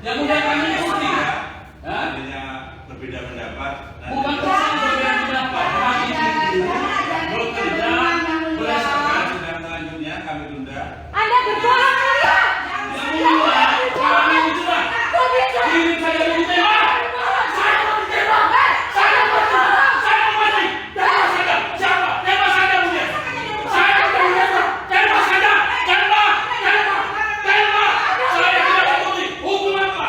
Yang udah kami ikuti. Artinya berbeda pendapat. Bukan berbeda pendapat. Bekerja berdasarkan sidang selanjutnya kami tunda. Anda berbohong ya? yang mulia. Kami juga. Ini saya ditembak. Saya ditembak. Saya berbohong. Saya mati. Tembak saja. Siapa? Tembak saja mulia. Saya ditembak. Tembak saja. Tembak. Tembak. Tembak. Saya tidak peduli. Hukum apa?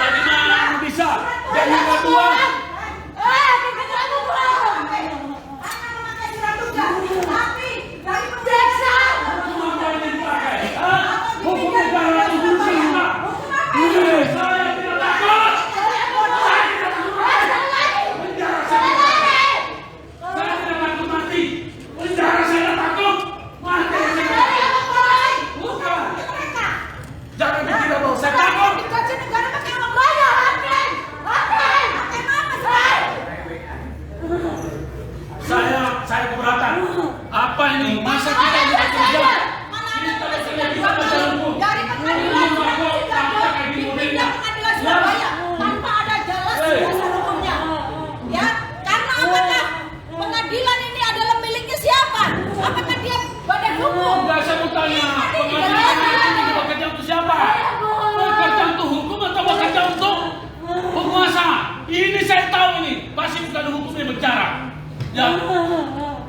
Bagaimana bisa? Jadi ketua. Hukum negara itu sama. Saya tidak takut. Saya tidak takut mati. Penjara saya takut. Mati saya bukan. Jangan dikira bahwa saya takut. Saya keberatan. Apa ini? Masa kita tidak kerja? Kita tidak bisa baca hukum. Dari pengadilan Surabaya tanpa ada jelas dasar hukumnya. Ya, karena apakah pengadilan ini adalah miliknya siapa? Apakah dia badan hukum? Enggak, saya mau tanya. Pengadilan ini bekerja untuk siapa? Bekerja untuk hukum atau bekerja untuk penguasa? Ini saya tahu ini. Pasti bukan hukumnya bicara. Ya.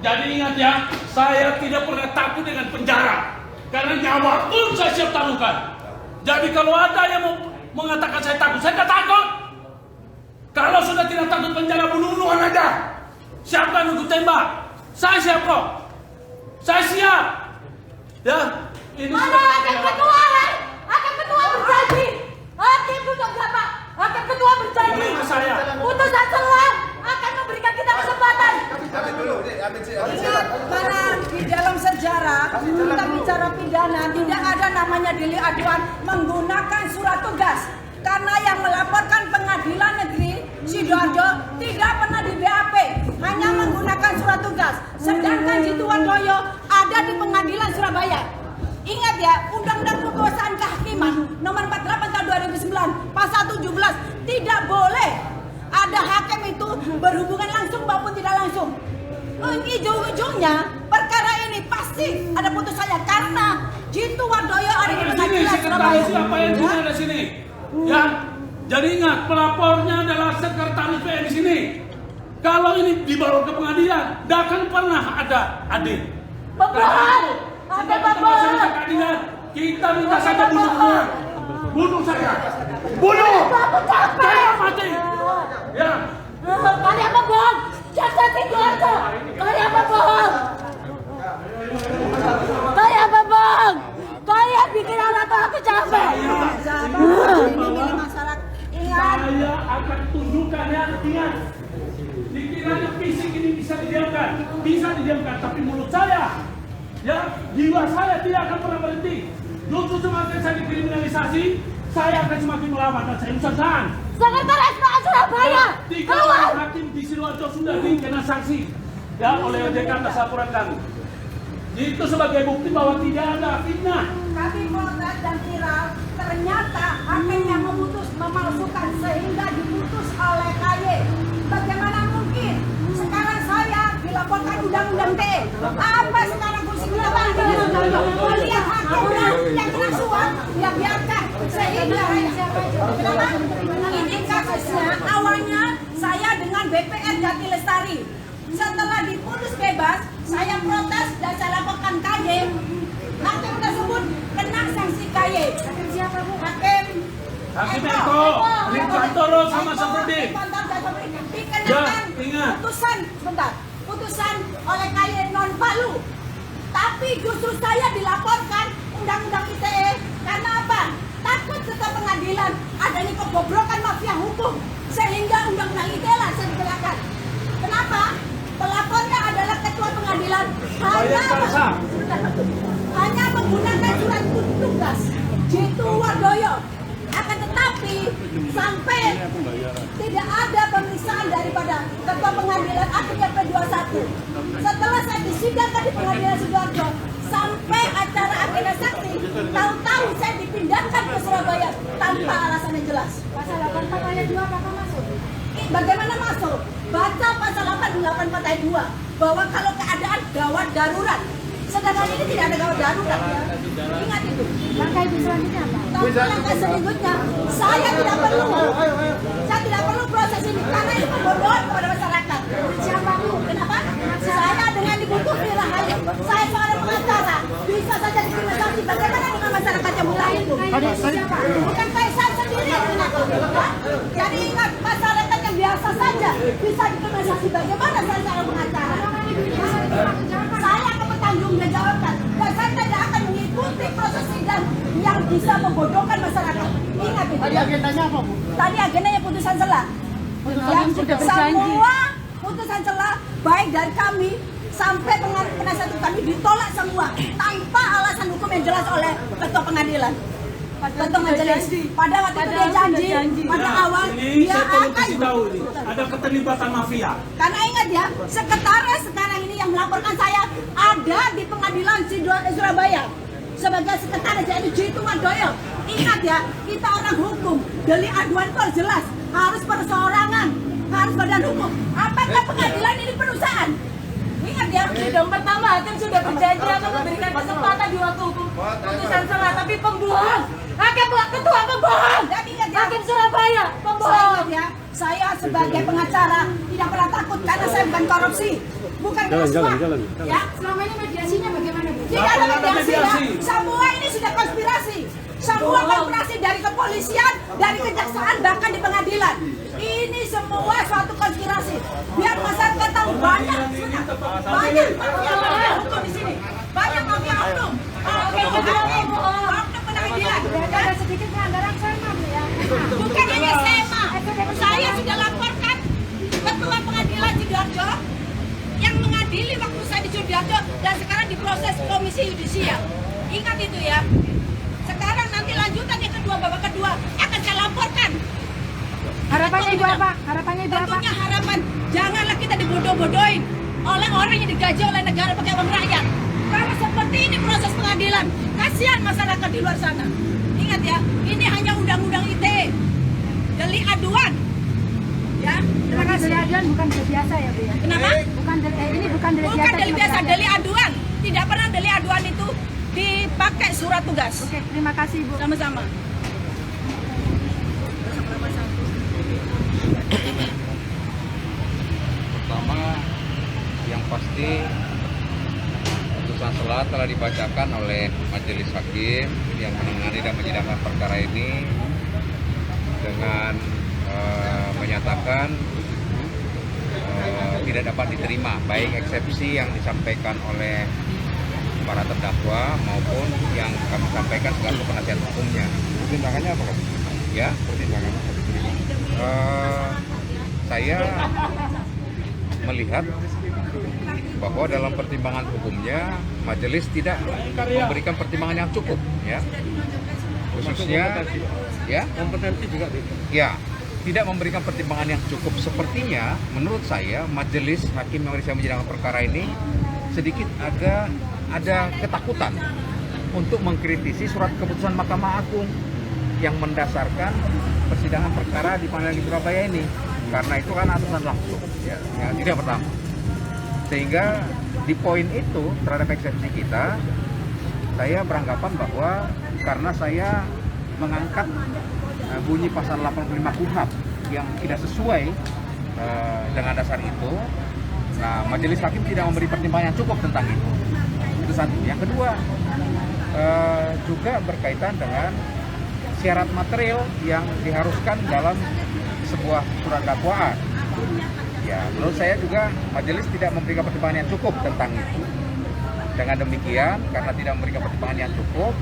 Jadi ingat ya, saya tidak pernah takut dengan penjara. Karena nyawa pun saya siap taruhkan. Jadi kalau ada yang mau mengatakan saya takut, saya tidak takut. Kalau sudah tidak takut penjara, bunuh-bunuhan aja. Siapa yang untuk tembak? Saya siap kok. Saya siap. Ya, ini Mana hakim ketua? Hakim ketua berjanji. Hakim ketua berapa? Hakim ketua berjanji. Putusan selang akan memberikan kita kesempatan. Karena di dalam sejarah kita bicara pidana tidak ada namanya delik aduan menggunakan surat tugas. Karena yang melaporkan pengadilan negeri Sidoarjo tidak pernah di BAP, hanya menggunakan surat tugas. Sedangkan Jitu Wardoyo ada di pengadilan Surabaya. Ingat ya, Undang-Undang Perkosaan Kehakiman Nomor 48 tahun 2009 Pasal 17 tidak boleh ada hakim itu berhubungan langsung maupun tidak langsung. Ujung-ujungnya perkara ini pasti ada putusannya karena Jitu Wardoyo ada di pengadilan Surabaya. Siapa yang ada di sini? Ya, jadi ingat pelapornya adalah sekretaris PN di sini. Kalau ini dibawa ke pengadilan, tidak akan pernah ada adil. Pembohong! Kita Ada minta pembohong! keadilan. Kita minta saja bunuh dia. Bunuh saja. Bunuh. Saya mati. Ya. Kalian pembohong! Jaksa Sidoarjo! Kalian pembohong! Kalian pembohong! Kalian bikin anak aku capek! Ini masalah. Ingat! Saya akan tunjukkan ya, ingat. Dikiranya fisik ini bisa didiamkan, tapi mulut saya, ya, jiwa saya tidak akan pernah berhenti. Justru semakin saya dikriminalisasi, saya akan semakin melawan dan saya usahakan. Sekretaris Pak Surabaya! 3 Keluar! orang hakim di Sidoarjo sudah dikena sanksi ya oleh OJK atas laporan kami. Itu sebagai bukti bahwa tidak ada fitnah. Kami protes dan viral, ternyata hakim yang memalsukan sehingga diputus oleh KY. Bagaimana mungkin? Sekarang saya dilaporkan undang-undang TE. Apa sekarang kursi dilaporkan undang-undang? Melihat hakim yang kena suap, ya biarkan. Sehingga kenapa? Ini kasusnya awalnya saya dengan BPN Jati Lestari. Setelah diputus bebas, saya protes dan saya laporkan KY. Hakim tersebut kena sanksi KY. Hakim siapa Bu? Hakim Eko, Rikantoro sama seperti. Dikenakan ingat. putusan oleh KY non Palu. Tapi justru saya dilaporkan undang-undang ITE karena apa? Takut ke pengadilan adanya kebobrokan mafia hukum sehingga undang-undang ITE lah saya dikenakan. Kenapa? Pelapornya adalah ketua pengadilan hanya menggunakan surat tugas Jitu Wardoyo. Akan tetapi sampai tidak ada pemeriksaan daripada ketua pengadilan akhirnya P21. Setelah saya disidangkan di pengadilan Sidoarjo sampai acara agenda saksi, tahu-tahu saya dipindahkan ke Surabaya tanpa alasan yang jelas. Pasal 84 ayat 2 apa masuk? Bagaimana masuk? Baca pasal 84 ayat 2 bahwa kalau keadaan gawat darurat. Sedangkan ini tidak ada gawat darurat ya. Ingat itu. Langkah itu selanjutnya apa? Langkah selanjutnya saya tidak perlu proses ini karena ini pembodohan kepada masyarakat. Siapa Bu? Kenapa? Saya dengan dibutuhkan Rahayu. Saya seorang pengacara bisa saja dikriminalisasi. Bagaimana dengan masyarakat yang mulai itu? Bukan Faisal sendiri yang dikenakan. Jadi ingat masyarakat yang biasa saja bisa dikriminalisasi. Bagaimana saya seorang pengacara? Saya akan bertanggungjawabkan dan saya tidak akan mengikuti proses sidang yang bisa membodohkan masyarakat. Ingat itu. Tadi agendanya apa Bu? Tadi agendanya putusan celah. Yang sudah berjanji. Semua putusan celah baik dari kami sampai penasihat hukum kami ditolak semua tanpa alasan hukum yang jelas oleh ketua pengadilan. Ketua majelis. Pada waktu itu dia janji pada awal Ini dia saya perlu akan kasih tahu ini. Ada keterlibatan mafia. karena ingat ya, sekretaris sekarang ini yang melaporkan saya ada di pengadilan Surabaya sebagai sekretaris yaitu Jitu Wardoyo. Ingat ya, kita orang hukum, delik aduan itu harus jelas, harus perseorangan, harus badan hukum. Apakah pengadilan ini perusahaan? Ingat ya, sidang pertama hakim sudah berjanji akan memberikan kesempatan di waktu hukum putusan celah, tapi pembohong. Hakim ketua pembohong. Dan ingat ya, hakim Surabaya pembohong. Ya, saya sebagai pengacara tidak pernah takut karena saya bukan korupsi, bukan rasuah. Ya, selama ini mediasinya bagaimana Bu? Tidak ada mediasi ya. Semua ini sudah konspirasi. Semua konspirasi dari kepolisian, dari kejaksaan, bahkan di pengadilan. Ini semua suatu konspirasi. Biar masyarakat tahu banyak mafia hukum di sini. Banyak mafia hukum. Oknum pengadilan. Ada sedikit pelanggaran SEMA Bu ya. Bukan hanya SEMA. Saya sudah laporkan ketua pengadilan Sidoarjo yang mengadili waktu saya di Sidoarjo dan sekarang diproses komisi yudisial. Ingat itu ya. Sekarang nanti lanjutan yang kedua, babak kedua akan saya laporkan. Harapannya Ibu apa? Harapannya Ibu apa? Tentunya harapan janganlah kita dibodoh-bodohin oleh orang yang digaji oleh negara pakai uang rakyat. Kalau seperti ini proses pengadilan, kasihan masyarakat di luar sana. Ingat ya, ini hanya undang-undang ITE, delik aduan. Ya, terima kasih. Delik aduan bukan delik biasa ya Bu ya? Kenapa? Ini bukan delik biasa. Bukan delik biasa, delik aduan. Tidak pernah delik aduan itu dipakai surat tugas. Oke, terima kasih Bu. Sama-sama. pasti putusan sela telah dibacakan oleh majelis hakim yang menangani dan menyidangkan perkara ini dengan menyatakan tidak dapat diterima baik eksepsi yang disampaikan oleh para terdakwa maupun yang kami sampaikan selaku penasihat hukumnya. Pertimbangannya apa? Ya, Pertimbangannya apa diterima? Saya melihat bahwa dalam pertimbangan hukumnya majelis tidak memberikan pertimbangan yang cukup, ya, khususnya ya Kompetensi juga gitu. ya tidak memberikan pertimbangan yang cukup. Sepertinya menurut saya majelis hakim yang bisa menyidangkan perkara ini sedikit agak ada ketakutan untuk mengkritisi surat keputusan Mahkamah Agung yang mendasarkan persidangan perkara di Pengadilan Negeri Surabaya ini, karena itu kan aturan langsung, ya itu yang pertama. Sehingga di poin itu terhadap eksepsi kita, saya beranggapan bahwa karena saya mengangkat bunyi pasal 85 KUHP yang tidak sesuai dengan dasar itu, nah majelis hakim tidak memberi pertimbangan yang cukup tentang itu. Itu satu. Yang kedua, juga berkaitan dengan syarat material yang diharuskan dalam sebuah surat dakwaan. Ya, menurut saya juga majelis tidak memberikan pertimbangan yang cukup tentang itu. Dengan demikian, karena tidak memberikan pertimbangan yang cukup,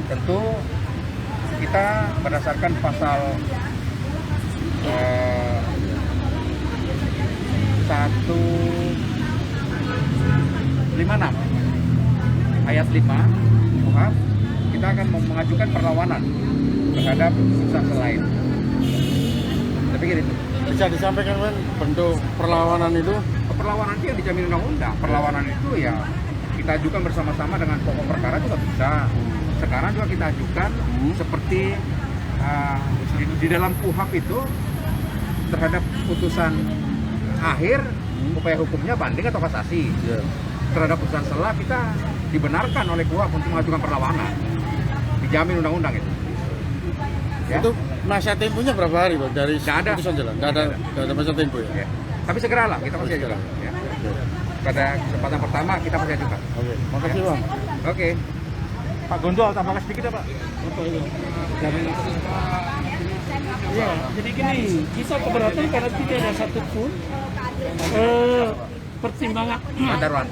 tentu kita berdasarkan pasal 156 ayat 5 KUHP, kita akan mengajukan perlawanan terhadap putusan selain. Tapi gitu. Bisa disampaikan kan bentuk perlawanan itu? Perlawanan itu yang dijamin undang-undang. Perlawanan itu ya kita ajukan bersama-sama dengan pokok perkara juga bisa. Sekarang juga kita ajukan seperti di dalam KUHP itu terhadap putusan akhir upaya hukumnya banding atau kasasi. Terhadap putusan sela kita dibenarkan oleh KUHP untuk mengajukan perlawanan. Dijamin undang-undang itu. Ya? Itu masa temponya berapa hari, Bang? Dari putusan jalan? Nggak ada masa tempo ya? Ya. Tapi segeralah kita pasti ajukan. Ya. Pada kesempatan pertama kita pasti ajukan. Oke, makasih Bang. Oke. Pak Gondol tambahkan sedikit ya Pak? Ya, jadi gini, kita keberatan karena tidak ada satupun pertimbangan,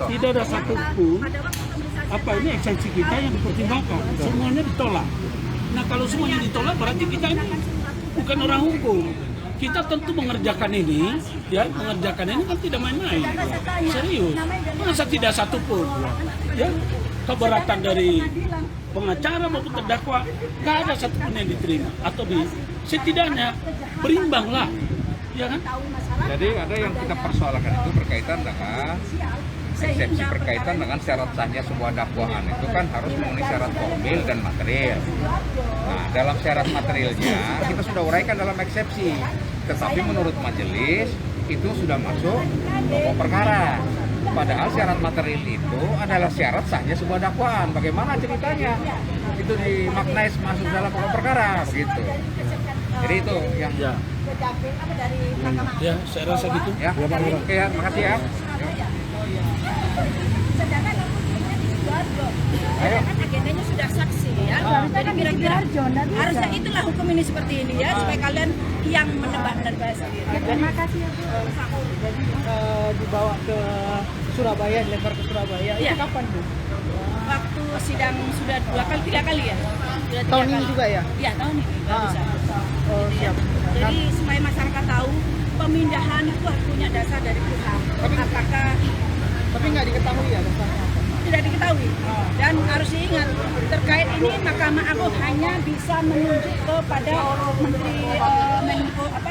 tidak ada satupun eksepsi kita yang dipertimbangkan, semuanya ditolak. Nah kalau semuanya ditolak berarti kita ini bukan orang hukum. Kita tentu mengerjakan ini, ya mengerjakan ini kan tidak main-main, serius. Masa tidak satupun, ya keberatan dari pengacara maupun terdakwa, nggak ada satupun yang diterima atau setidaknya berimbang lah, ya kan? Jadi ada yang kita persoalkan itu berkaitan dengan eksepsi berkaitan dengan syarat sahnya sebuah dakwaan itu kan harus memenuhi syarat formil dan material. Nah, dalam syarat materialnya kita sudah uraikan dalam eksepsi, tetapi menurut majelis itu sudah masuk pokok perkara. Padahal syarat material itu adalah syarat sahnya sebuah dakwaan. Bagaimana ceritanya? Itu dimaknai masuk dalam pokok perkara, begitu. Jadi itu yang ya saya rasa gitu. Ya, oke ya, makasih ya. Kan agendanya sudah saksi ya. Harusnya kan kira-kira Sidoarjo, harusnya itulah hukum ini seperti ini ya, supaya kalian yang menebak-nebak sendiri. Ya, terima kasih ya Bu. Jadi dibawa ke Surabaya, dilempar ke Surabaya. Iya. Itu kapan Bu? Waktu sidang sudah 3 kali ya. Sudah 3 Tahun ini kali. juga ya? Iya, tahun ini barusan. Oh siap. Jadi supaya masyarakat tahu pemindahan itu harus punya dasar dari KUHP. Apakah Tapi nggak diketahui ya dasarnya apa? tidak diketahui, dan harus diingat terkait ini Mahkamah Agung hanya bisa menunjuk kepada Menteri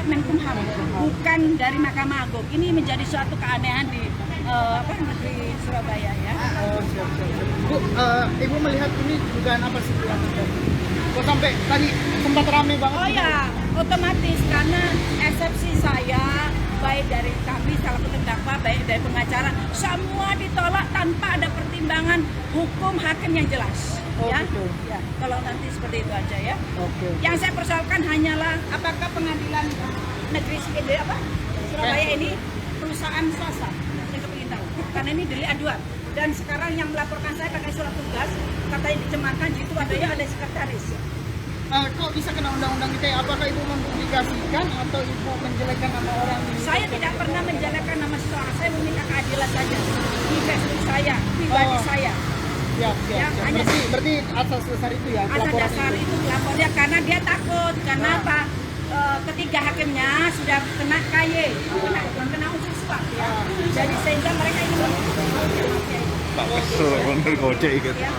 Menkumham, bukan dari Mahkamah Agung. Ini menjadi suatu keanehan di Negeri Surabaya ya. Oh siap. Bu, Ibu melihat ini dugaan apa sih yang terjadi? Kok sampai tadi sempat ramai banget? Oh ya, otomatis karena eksepsi saya baik dari kami selaku terdakwa, baik dari pengacara, semua ditolak tanpa ada pertimbangan hukum hakim yang jelas. Oh, ya, gitu. ya. Kalau nanti seperti itu aja ya. Oke. Yang saya persoalkan hanyalah apakah pengadilan negeri Surabaya ini perusahaan swasta. Saya ingin tahu. Karena ini delik aduan. Dan sekarang yang melaporkan saya pakai surat tugas, katanya dicemarkan, itu ada sekretaris. Kok bisa kena undang-undang ITE? Apakah ibu mempublikasikan atau ibu menjelekkan nama orang? Saya tidak pernah menjelekkan nama seseorang. Saya meminta keadilan saja di Facebook saya, pribadi saya. Siap. Ya, hanya Berarti atas dasar itu ya? atas pelaporan dasar ini? itu pelapornya karena dia takut. Karena apa? Ketiga hakimnya sudah kena KY, kena unsur suap ya. Jadi sehingga mereka ini Tak kesel bener gojek gitu. ya.